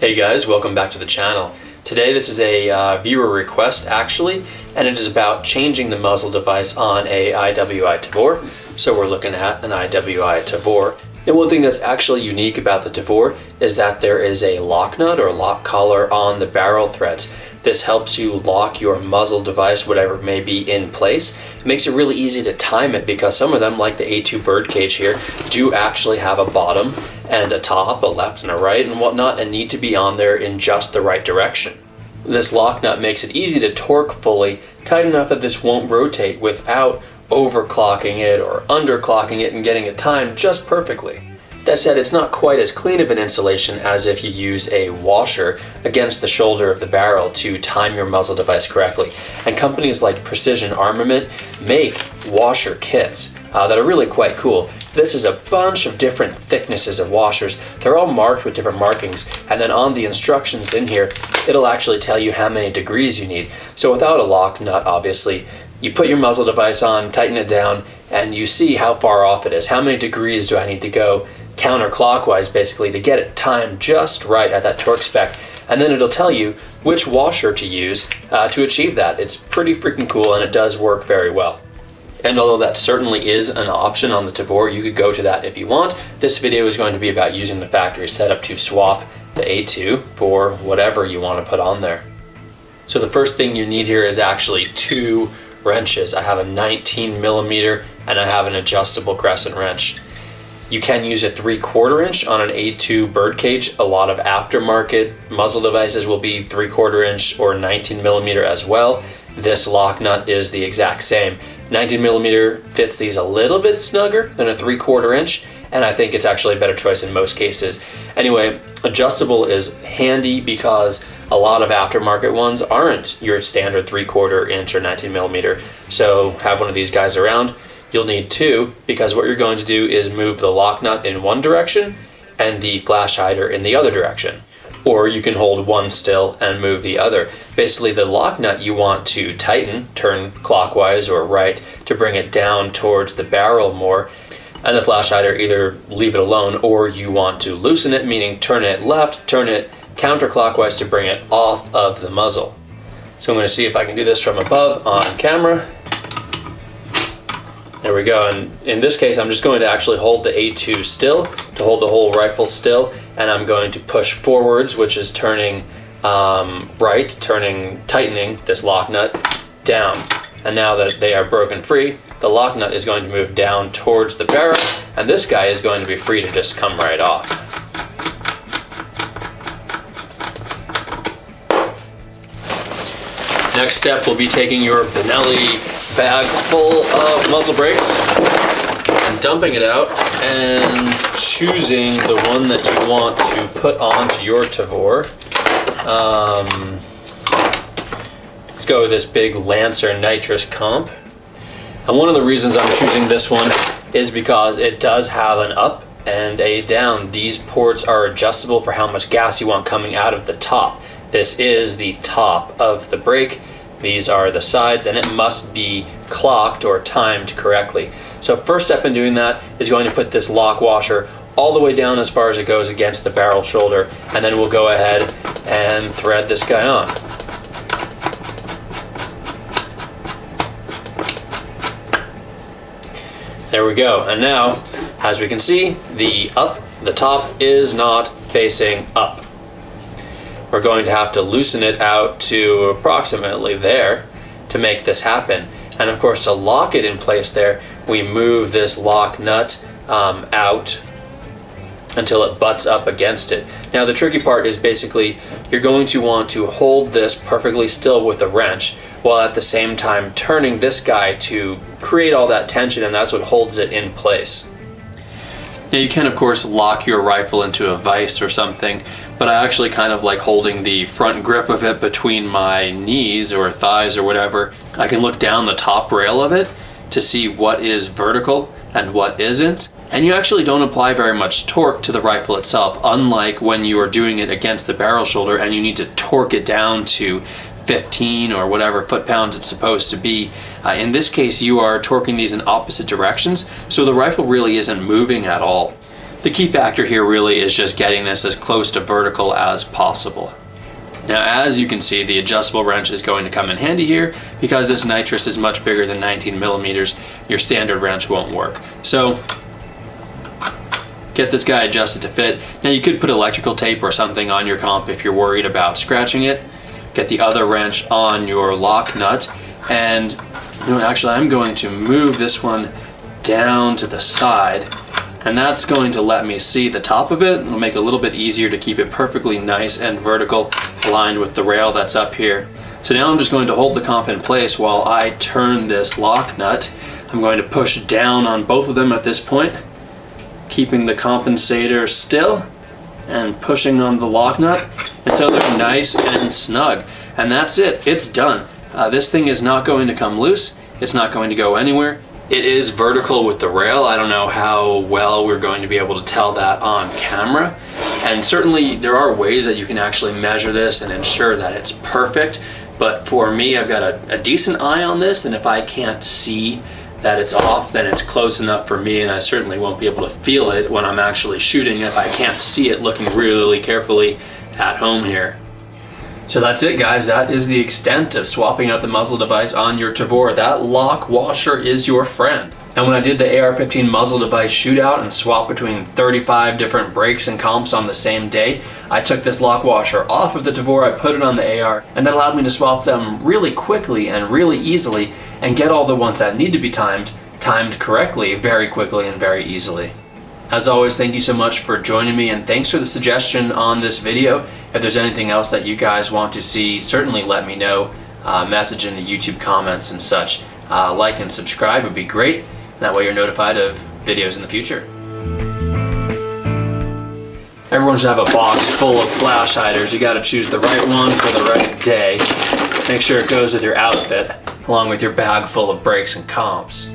Hey guys, welcome back to the channel. Today this is a viewer request actually, and it is about changing the muzzle device on a IWI Tavor. So we're looking at an IWI Tavor. And one thing that's actually unique about the Tavor is that there is a lock nut or lock collar on the barrel threads. This helps you lock your muzzle device, whatever it may be, in place. It makes it really easy to time it because some of them, like the A2 birdcage here, do actually have a bottom and a top, a left and a right and whatnot, and need to be on there in just the right direction. This lock nut makes it easy to torque fully, tight enough that this won't rotate without overclocking it or underclocking it and getting it timed just perfectly. That said, it's not quite as clean of an installation as if you use a washer against the shoulder of the barrel to time your muzzle device correctly. And companies like Precision Armament make washer kits that are really quite cool. This is a bunch of different thicknesses of washers. They're all marked with different markings, and then on the instructions in here, it'll actually tell you how many degrees you need. So without a lock nut, obviously, you put your muzzle device on, tighten it down, and you see how far off it is. How many degrees do I need to go counterclockwise, basically, to get it timed just right at that torque spec. And then it'll tell you which washer to use to achieve that. It's pretty freaking cool, and it does work very well. And although that certainly is an option on the Tavor, you could go to that if you want. This video is going to be about using the factory setup to swap the A2 for whatever you want to put on there. So the first thing you need here is actually two wrenches. I have a 19mm and I have an adjustable crescent wrench. You can use a 3/4 inch on an A2 birdcage. A lot of aftermarket muzzle devices will be 3/4 inch or 19mm as well. This lock nut is the exact same. 19mm fits these a little bit snugger than a 3/4 inch, and I think it's actually a better choice in most cases. Anyway, adjustable is handy because a lot of aftermarket ones aren't your standard 3/4 inch or 19mm. So have one of these guys around. You'll need two because what you're going to do is move the lock nut in one direction and the flash hider in the other direction. Or you can hold one still and move the other. Basically, the lock nut you want to tighten, turn clockwise or right to bring it down towards the barrel more. And the flash hider, either leave it alone or you want to loosen it, meaning turn it left, turn it counterclockwise to bring it off of the muzzle. So I'm going to see if I can do this from above on camera. There we go, and in this case I'm just going to actually hold the A2 still, to hold the whole rifle still, and I'm going to push forwards, which is turning right, tightening this lock nut down. And now that they are broken free, the lock nut is going to move down towards the barrel, and this guy is going to be free to just come right off. Next step will be taking your Benelli bag full of muzzle brakes and dumping it out and choosing the one that you want to put onto your Tavor. Let's go with this big Lancer nitrous comp. And one of the reasons I'm choosing this one is because it does have an up and a down. These ports are adjustable for how much gas you want coming out of the top. This is the top of the brake. These are the sides, and it must be clocked or timed correctly. So first step in doing that is going to put this lock washer all the way down as far as it goes against the barrel shoulder, and then we'll go ahead and thread this guy on. There we go, and now, as we can see, the top is not facing up. We're going to have to loosen it out to approximately there to make this happen. And of course, to lock it in place there, we move this lock nut out until it butts up against it. Now the tricky part is basically you're going to want to hold this perfectly still with a wrench while at the same time turning this guy to create all that tension, and that's what holds it in place. Now you can of course lock your rifle into a vise or something, but I actually kind of like holding the front grip of it between my knees or thighs or whatever. I can look down the top rail of it to see what is vertical and what isn't. And you actually don't apply very much torque to the rifle itself, unlike when you are doing it against the barrel shoulder and you need to torque it down to 15 or whatever foot-pounds it's supposed to be. In this case, you are torquing these in opposite directions, so the rifle really isn't moving at all. The key factor here really is just getting this as close to vertical as possible. Now, as you can see, the adjustable wrench is going to come in handy here because this nitrous is much bigger than 19 millimeters. Your standard wrench won't work. So get this guy adjusted to fit. Now, you could put electrical tape or something on your comp if you're worried about scratching it. Get the other wrench on your lock nut, and actually I'm going to move this one down to the side, and that's going to let me see the top of it. It'll make it a little bit easier to keep it perfectly nice and vertical, aligned with the rail that's up here. So now I'm just going to hold the comp in place while I turn this lock nut. I'm going to push down on both of them at this point, keeping the compensator still and pushing on the lock nut until they're nice and snug. And that's it, it's done. This thing is not going to come loose, it's not going to go anywhere. It is vertical with the rail. I don't know how well we're going to be able to tell that on camera. And certainly there are ways that you can actually measure this and ensure that it's perfect. But for me, I've got a decent eye on this, and if I can't see that it's off, then it's close enough for me, and I certainly won't be able to feel it when I'm actually shooting if I can't see it looking really carefully at home here. So that's it, guys. That is the extent of swapping out the muzzle device on your Tavor. That lock washer is your friend. And when I did the AR-15 muzzle device shootout and swap between 35 different brakes and comps on the same day, I took this lock washer off of the Tavor, I put it on the AR, and that allowed me to swap them really quickly and really easily and get all the ones that need to be timed correctly, very quickly and very easily. As always, thank you so much for joining me, and thanks for the suggestion on this video. If there's anything else that you guys want to see, certainly let me know. Message in the YouTube comments and such. Like and subscribe would be great. That way you're notified of videos in the future. Everyone should have a box full of flash hiders. You gotta choose the right one for the right day. Make sure it goes with your outfit, along with your bag full of brakes and comps.